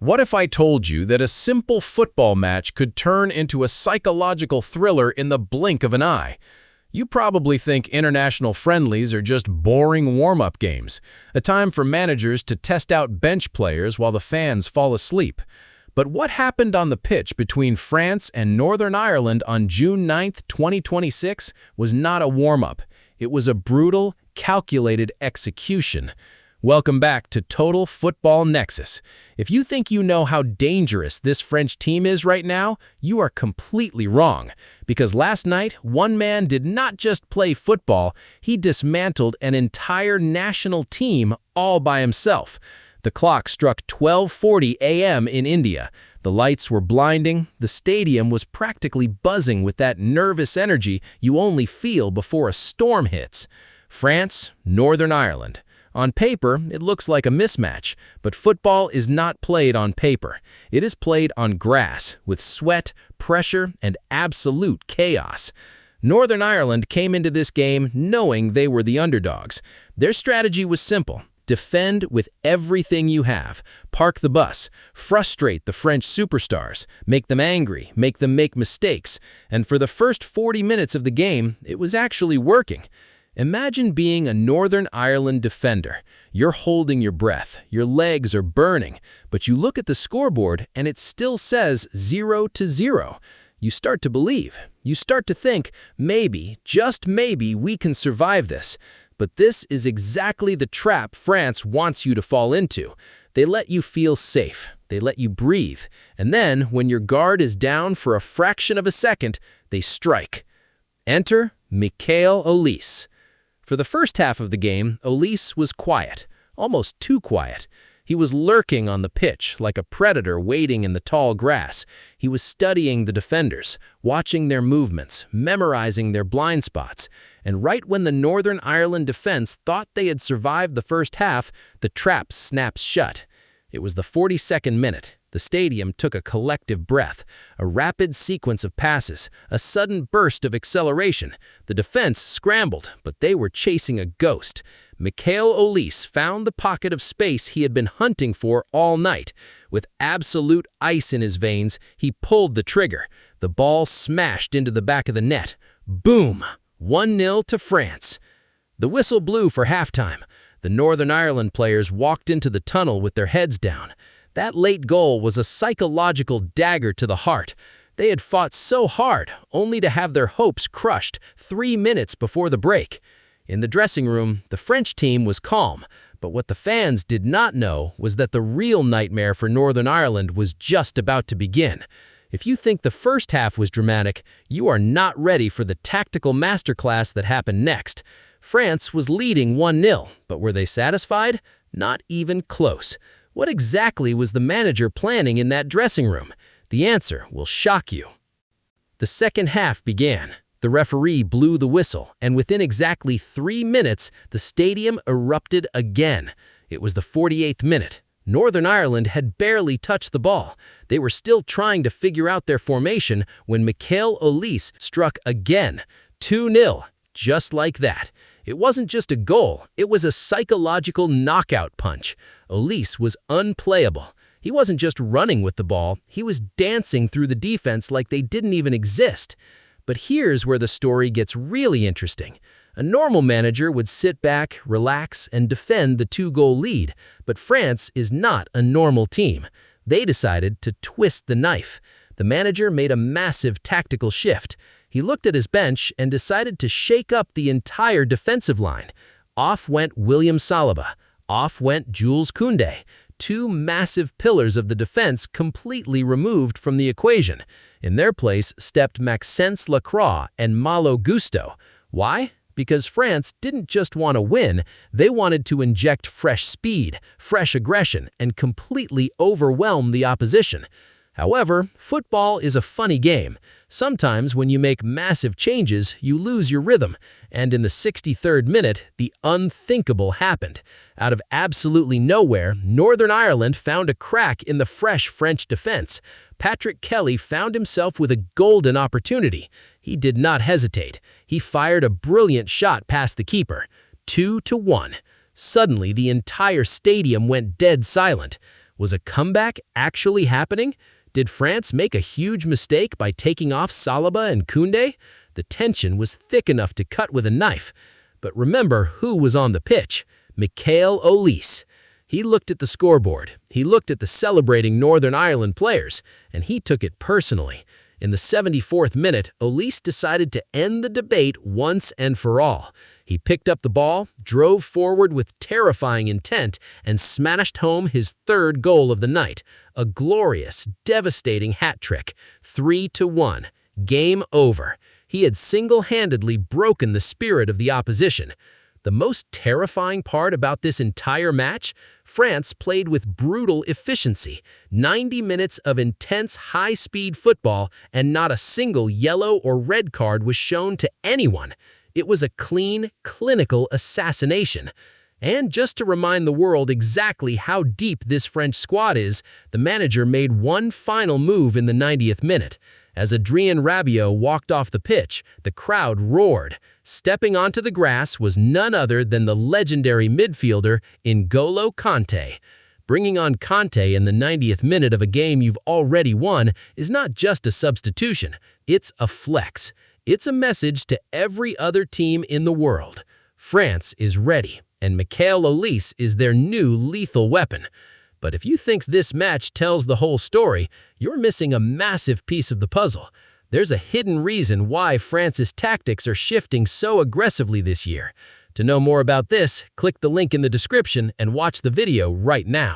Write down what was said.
What if I told you that a simple football match could turn into a psychological thriller in the blink of an eye? You probably think international friendlies are just boring warm-up games, a time for managers to test out bench players while the fans fall asleep. But what happened on the pitch between France and Northern Ireland on June 9, 2026 was not a warm-up. It was a brutal, calculated execution. Welcome back to Total Football Nexus. If you think you know how dangerous this French team is right now, you are completely wrong. Because last night, one man did not just play football, he dismantled an entire national team all by himself. The clock struck 12:40 a.m. in India. The lights were blinding. The stadium was practically buzzing with that nervous energy you only feel before a storm hits. France, Northern Ireland. On paper, it looks like a mismatch, but football is not played on paper. It is played on grass, with sweat, pressure, and absolute chaos. Northern Ireland came into this game knowing they were the underdogs. Their strategy was simple. Defend with everything you have. Park the bus. Frustrate the French superstars. Make them angry. Make them make mistakes. And for the first 40 minutes of the game, it was actually working. Imagine being a Northern Ireland defender. You're holding your breath, your legs are burning, but you look at the scoreboard and it still says 0-0. You start to believe. You start to think, maybe, just maybe, we can survive this. But this is exactly the trap France wants you to fall into. They let you feel safe. They let you breathe. And then, when your guard is down for a fraction of a second, they strike. Enter Michael Olise. For the first half of the game, Olise was quiet, almost too quiet. He was lurking on the pitch like a predator waiting in the tall grass. He was studying the defenders, watching their movements, memorizing their blind spots. And right when the Northern Ireland defense thought they had survived the first half, the trap snaps shut. It was the 42nd minute. The stadium took a collective breath, a rapid sequence of passes, a sudden burst of acceleration. The defense scrambled, but they were chasing a ghost. Michael Olise found the pocket of space he had been hunting for all night. With absolute ice in his veins, he pulled the trigger. The ball smashed into the back of the net. Boom! 1-0 to France. The whistle blew for halftime. The Northern Ireland players walked into the tunnel with their heads down. That late goal was a psychological dagger to the heart. They had fought so hard, only to have their hopes crushed 3 minutes before the break. In the dressing room, the French team was calm, but what the fans did not know was that the real nightmare for Northern Ireland was just about to begin. If you think the first half was dramatic, you are not ready for the tactical masterclass that happened next. France was leading 1-0, but were they satisfied? Not even close. What exactly was the manager planning in that dressing room? The answer will shock you. The second half began. The referee blew the whistle, and within exactly 3 minutes, the stadium erupted again. It was the 48th minute. Northern Ireland had barely touched the ball. They were still trying to figure out their formation when Michael Olise struck again. 2-0, just like that. It wasn't just a goal, it was a psychological knockout punch. Olise was unplayable. He wasn't just running with the ball, he was dancing through the defense like they didn't even exist. But here's where the story gets really interesting. A normal manager would sit back, relax, and defend the 2-goal lead, but France is not a normal team. They decided to twist the knife. The manager made a massive tactical shift. He looked at his bench and decided to shake up the entire defensive line. Off went William Saliba. Off went Jules Kounde. 2 massive pillars of the defense completely removed from the equation. In their place stepped Maxence Lacroix and Michael Gusto. Why? Because France didn't just want to win, they wanted to inject fresh speed, fresh aggression, and completely overwhelm the opposition. However, football is a funny game. Sometimes when you make massive changes, you lose your rhythm. And in the 63rd minute, the unthinkable happened. Out of absolutely nowhere, Northern Ireland found a crack in the fresh French defense. Patrick Kelly found himself with a golden opportunity. He did not hesitate. He fired a brilliant shot past the keeper. 2-1. Suddenly, the entire stadium went dead silent. Was a comeback actually happening? Did France make a huge mistake by taking off Saliba and Kounde? The tension was thick enough to cut with a knife. But remember who was on the pitch: Michael Olise. He looked at the scoreboard, he looked at the celebrating Northern Ireland players, and he took it personally. In the 74th minute, Olise decided to end the debate once and for all. He picked up the ball, drove forward with terrifying intent, and smashed home his third goal of the night. A glorious, devastating hat trick. 3-1. Game over. He had single-handedly broken the spirit of the opposition. The most terrifying part about this entire match? France played with brutal efficiency. 90 minutes of intense, high-speed football, and not a single yellow or red card was shown to anyone. It was a clean, clinical assassination. And just to remind the world exactly how deep this French squad is, the manager made one final move in the 90th minute. As Adrien Rabiot walked off the pitch, the crowd roared. Stepping onto the grass was none other than the legendary midfielder N'Golo Kante. Bringing on Kante in the 90th minute of a game you've already won is not just a substitution, it's a flex. It's a message to every other team in the world. France is ready, and Michael Olise is their new lethal weapon. But if you think this match tells the whole story, you're missing a massive piece of the puzzle. There's a hidden reason why France's tactics are shifting so aggressively this year. To know more about this, click the link in the description and watch the video right now.